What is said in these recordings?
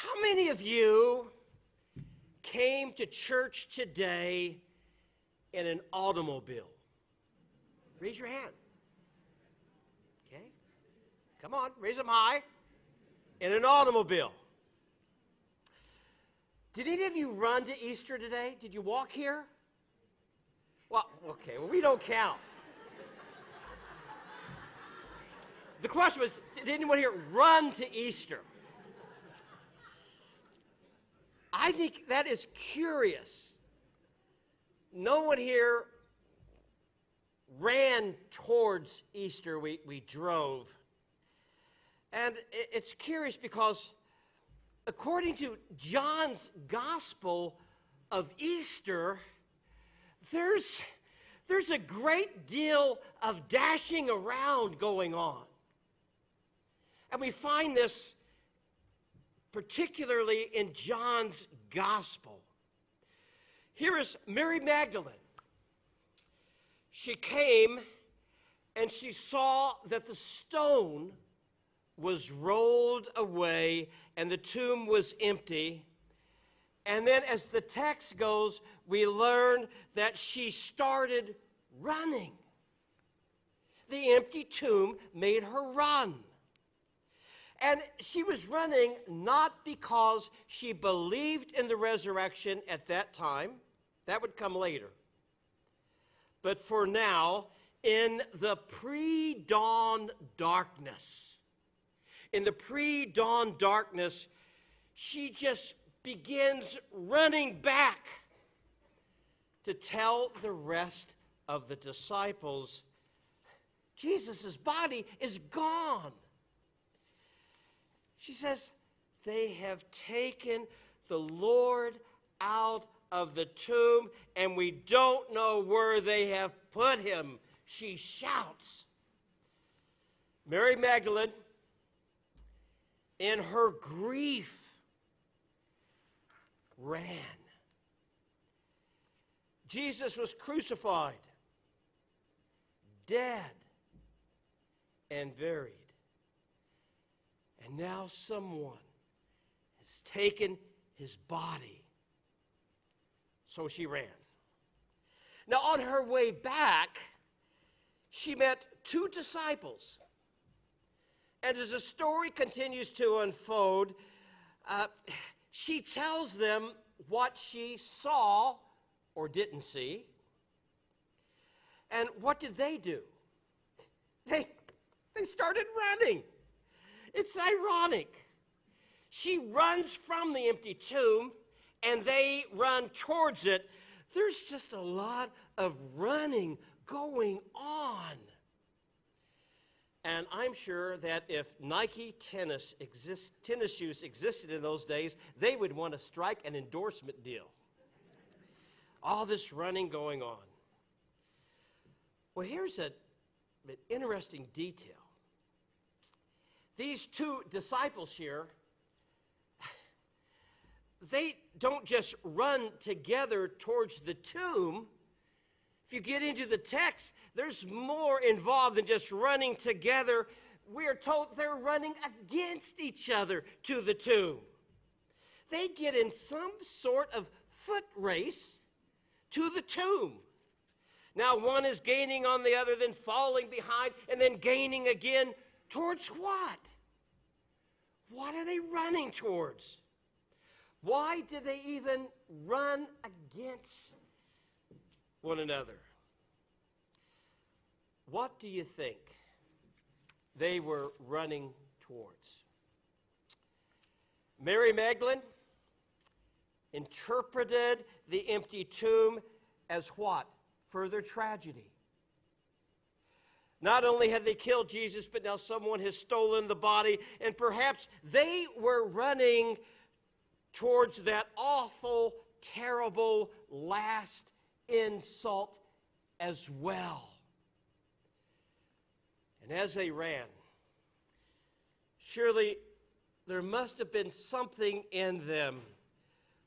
How many of you came to church today in an automobile? Raise your hand. Okay. Come on, raise them high. In an automobile. Did any of you run to Easter today? Did you walk here? Well, okay, well, we don't count. The question was, did anyone here run to Easter? I think that is curious. No one here ran towards Easter. We drove. And it's curious because according to John's Gospel of Easter, there's a great deal of dashing around going on. And we find this particularly in John's Gospel. Here is Mary Magdalene. She came and she saw that the stone was rolled away and the tomb was empty. And then as the text goes, we learn that she started running. The empty tomb made her run. And she was running not because she believed in the resurrection at that time. That would come later. But for now, in the pre-dawn darkness, she just begins running back to tell the rest of the disciples, Jesus' body is gone. She says, they have taken the Lord out of the tomb, and we don't know where they have put him, she shouts. Mary Magdalene, in her grief, ran. Jesus was crucified, dead, and buried. And now someone has taken his body. So she ran. Now on her way back, she met two disciples. And as the story continues to unfold, she tells them what she saw or didn't see. And what did they do? They started running. It's ironic. She runs from the empty tomb, and they run towards it. There's just a lot of running going on. And I'm sure that if Nike tennis shoes existed in those days, they would want to strike an endorsement deal. All this running going on. Well, here's an interesting detail. These two disciples here, they don't just run together towards the tomb. If you get into the text, there's more involved than just running together. We are told they're running against each other to the tomb. They get in some sort of foot race to the tomb. Now one is gaining on the other, then falling behind, and then gaining again. Towards what? What are they running towards? Why did they even run against one another? What do you think they were running towards? Mary Magdalene interpreted the empty tomb as what? Further tragedy. Not only had they killed Jesus, but now someone has stolen the body, and perhaps they were running towards that awful, terrible last insult as well. And as they ran, surely there must have been something in them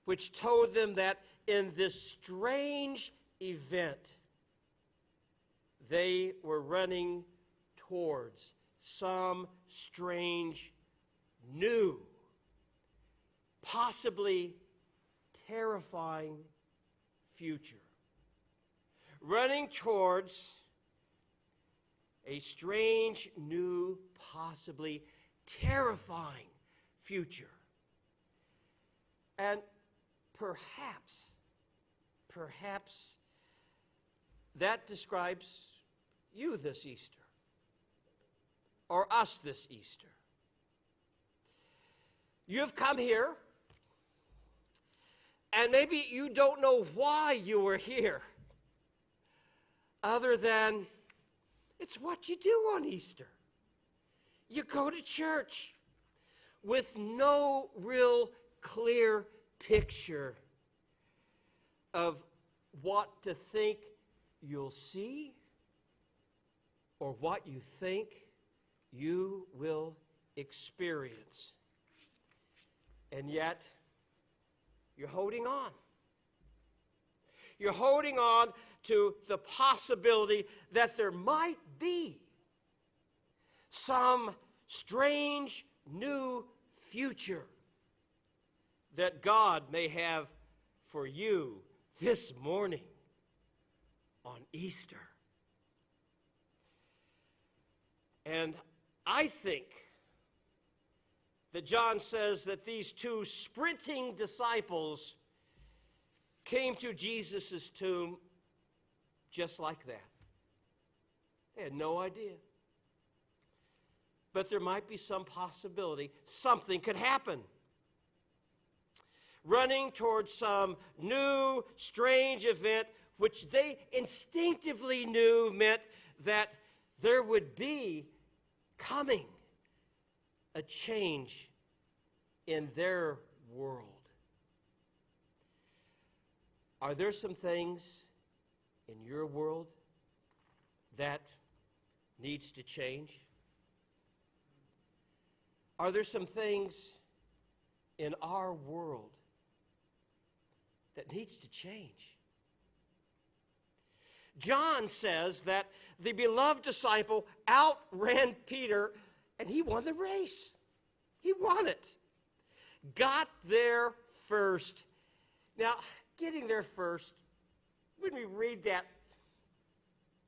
which told them that in this strange event, they were running towards some strange new possibly terrifying future. Running towards a strange, new, possibly terrifying future. And perhaps that describes you this Easter, or us this Easter. You've come here, and maybe you don't know why you were here, other than it's what you do on Easter. You go to church with no real clear picture of what to think you'll see or what you think you will experience. And yet, you're holding on. You're holding on to the possibility that there might be some strange new future that God may have for you this morning on Easter. And I think that John says that these two sprinting disciples came to Jesus' tomb just like that. They had no idea. But there might be some possibility something could happen. Running towards some new, strange event, which they instinctively knew meant that there would be coming a change in their world. Are there some things in your world that needs to change? Are there some things in our world that needs to change? John says that the beloved disciple outran Peter, and he won the race. He won it. Got there first. Now, getting there first, when we read that,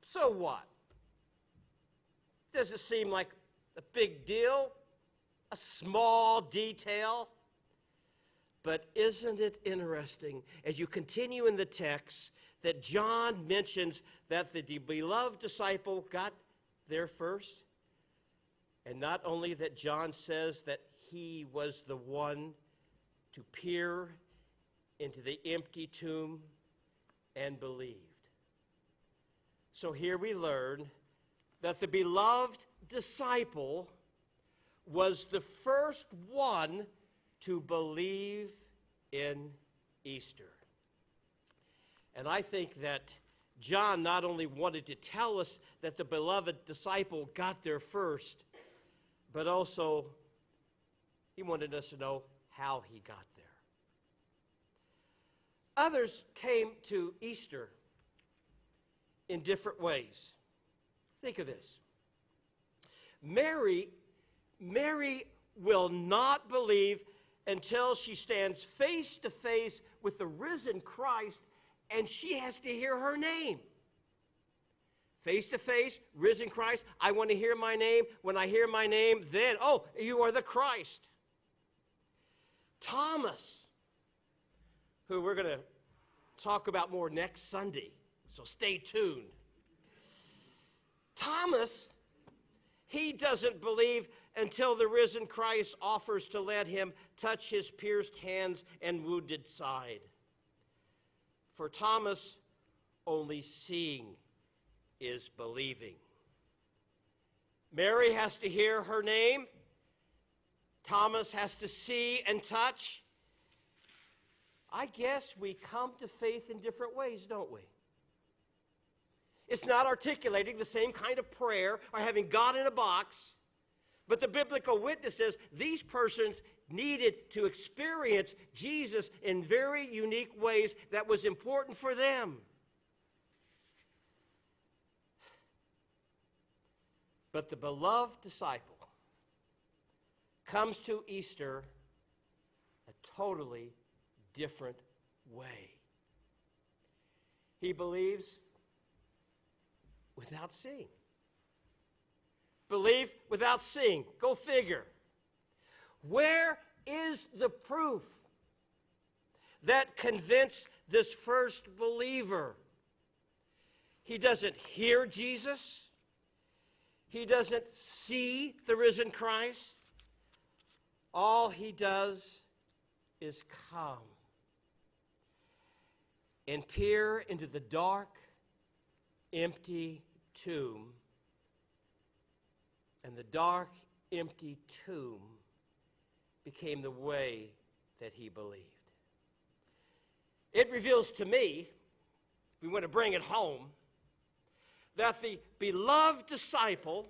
so what? Does it seem like a big deal? A small detail? But isn't it interesting, as you continue in the text, that John mentions that the beloved disciple got there first? And not only that John says that he was the one to peer into the empty tomb and believed. So here we learn that the beloved disciple was the first one to believe in Easter. And I think that John not only wanted to tell us that the beloved disciple got there first, but also he wanted us to know how he got there. Others came to Easter in different ways. Think of this. Mary will not believe until she stands face to face with the risen Christ, and she has to hear her name. Face to face, risen Christ, I want to hear my name. When I hear my name, then, oh, you are the Christ. Thomas, who we're going to talk about more next Sunday, so stay tuned. Thomas, he doesn't believe until the risen Christ offers to let him touch his pierced hands and wounded side. For Thomas, only seeing is believing. Mary has to hear her name. Thomas has to see and touch. I guess we come to faith in different ways, don't we? It's not articulating the same kind of prayer or having God in a box, but the biblical witness says these persons needed to experience Jesus in very unique ways that was important for them. But the beloved disciple comes to Easter a totally different way. He believes without seeing. Belief without seeing. Go figure. Where is the proof that convinced this first believer? He doesn't hear Jesus. He doesn't see the risen Christ. All he does is come and peer into the dark, empty tomb. And the dark, empty tomb became the way that he believed. It reveals to me, we want to bring it home, that the beloved disciple,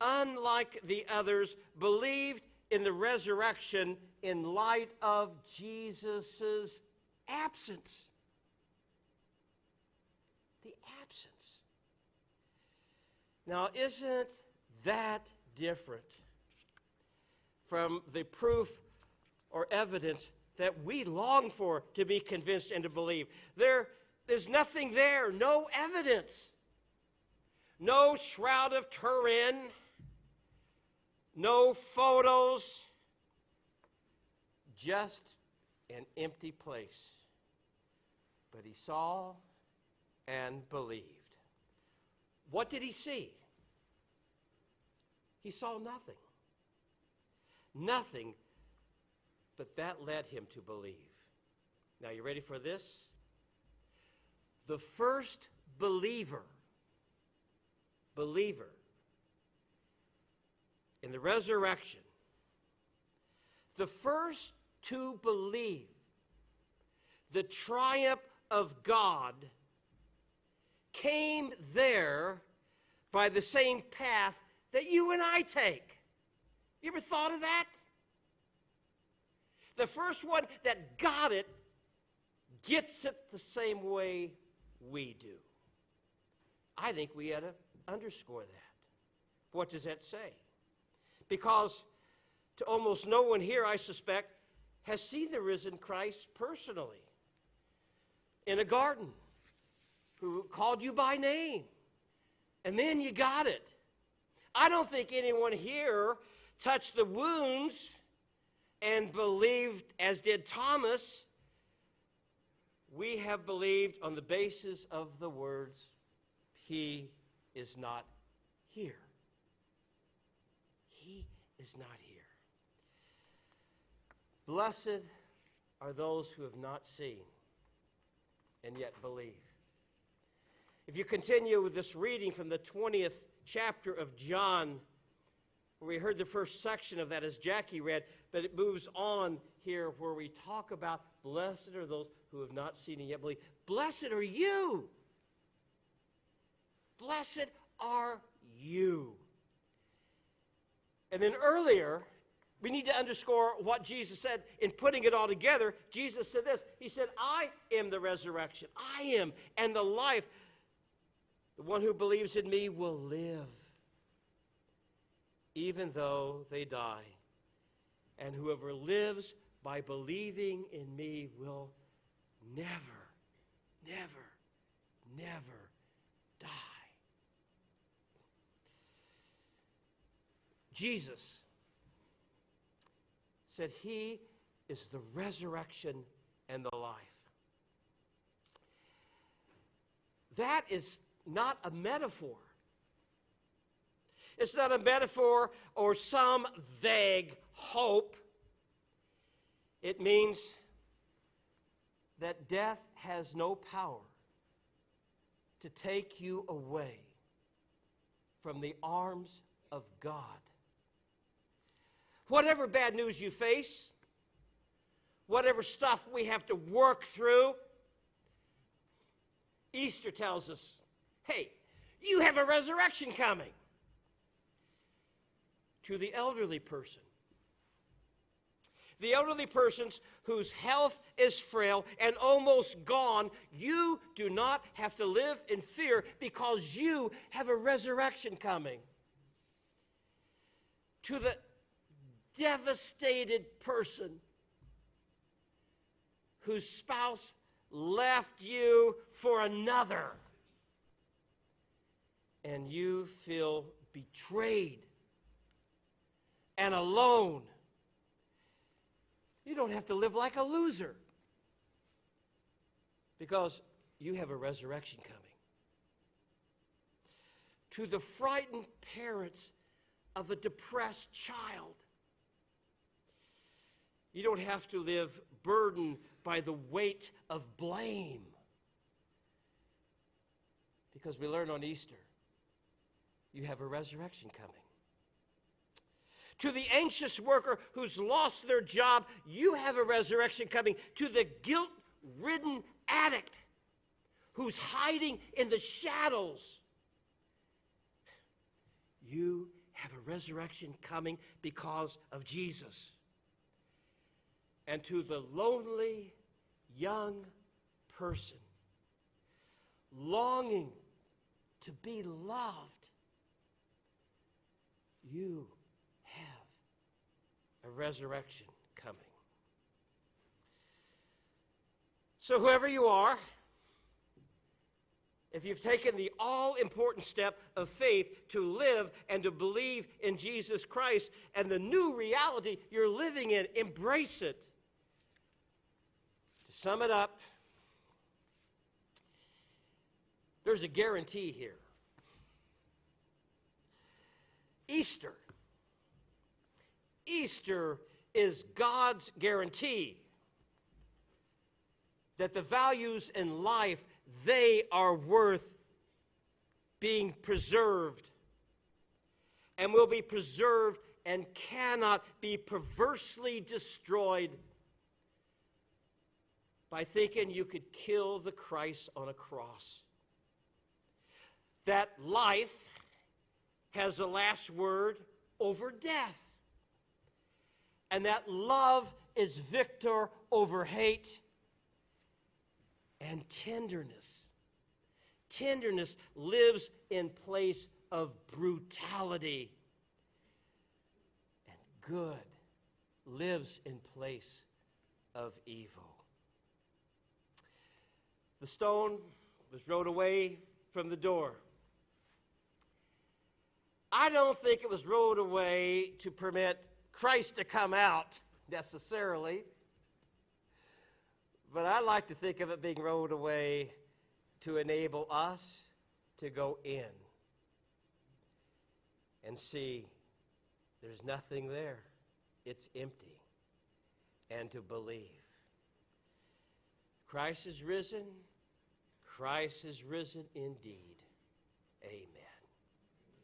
unlike the others, believed in the resurrection in light of Jesus' absence. The absence. Now, isn't that different from the proof or evidence that we long for to be convinced and to believe? There's nothing there, no evidence, no shroud of Turin, no photos, just an empty place. But he saw and believed. What did he see? He saw nothing. Nothing, but that led him to believe. Now, you ready for this? The first believer in the resurrection, the first to believe the triumph of God, came there by the same path that you and I take. You ever thought of that? The first one that got it gets it the same way we do. I think we ought to underscore that. What does that say? Because to almost no one here, I suspect, has seen the risen Christ personally in a garden, who called you by name, and then you got it. I don't think anyone here touched the wounds and believed, as did Thomas. We have believed on the basis of the words, he is not here. He is not here. Blessed are those who have not seen and yet believe. If you continue with this reading from the 20th chapter of John, where we heard the first section of that as Jackie read, but it moves on here where we talk about blessed are those who have not seen and yet believe. Blessed are you. Blessed are you. And then earlier, we need to underscore what Jesus said in putting it all together. Jesus said this. He said, I am the resurrection. I am, and the life. The one who believes in me will live, even though they die. And whoever lives by believing in me will never, never, never die. Jesus said he is the resurrection and the life. That is not a metaphor. It's not a metaphor or some vague hope. It means that death has no power to take you away from the arms of God. Whatever bad news you face, whatever stuff we have to work through, Easter tells us, hey, you have a resurrection coming. To the elderly person. The elderly persons whose health is frail and almost gone, you do not have to live in fear because you have a resurrection coming. To the devastated person whose spouse left you for another, and you feel betrayed and alone, you don't have to live like a loser, because you have a resurrection coming. To the frightened parents of a depressed child, you don't have to live burdened by the weight of blame, because we learn on Easter, you have a resurrection coming. To the anxious worker who's lost their job, you have a resurrection coming. To the guilt-ridden addict who's hiding in the shadows, you have a resurrection coming because of Jesus. And to the lonely young person longing to be loved, you have a resurrection coming. So whoever you are, if you've taken the all-important step of faith to live and to believe in Jesus Christ and the new reality you're living in, embrace it. To sum it up, there's a guarantee here. Easter is God's guarantee that the values in life, they are worth being preserved, and will be preserved and cannot be perversely destroyed by thinking you could kill the Christ on a cross. That life has the last word over death, and that love is victor over hate. And tenderness lives in place of brutality, and good lives in place of evil. The stone was rolled away from the door. I don't think it was rolled away to permit Christ to come out necessarily, but I like to think of it being rolled away to enable us to go in and see there's nothing there. It's empty. And to believe. Christ is risen. Christ is risen indeed. Amen.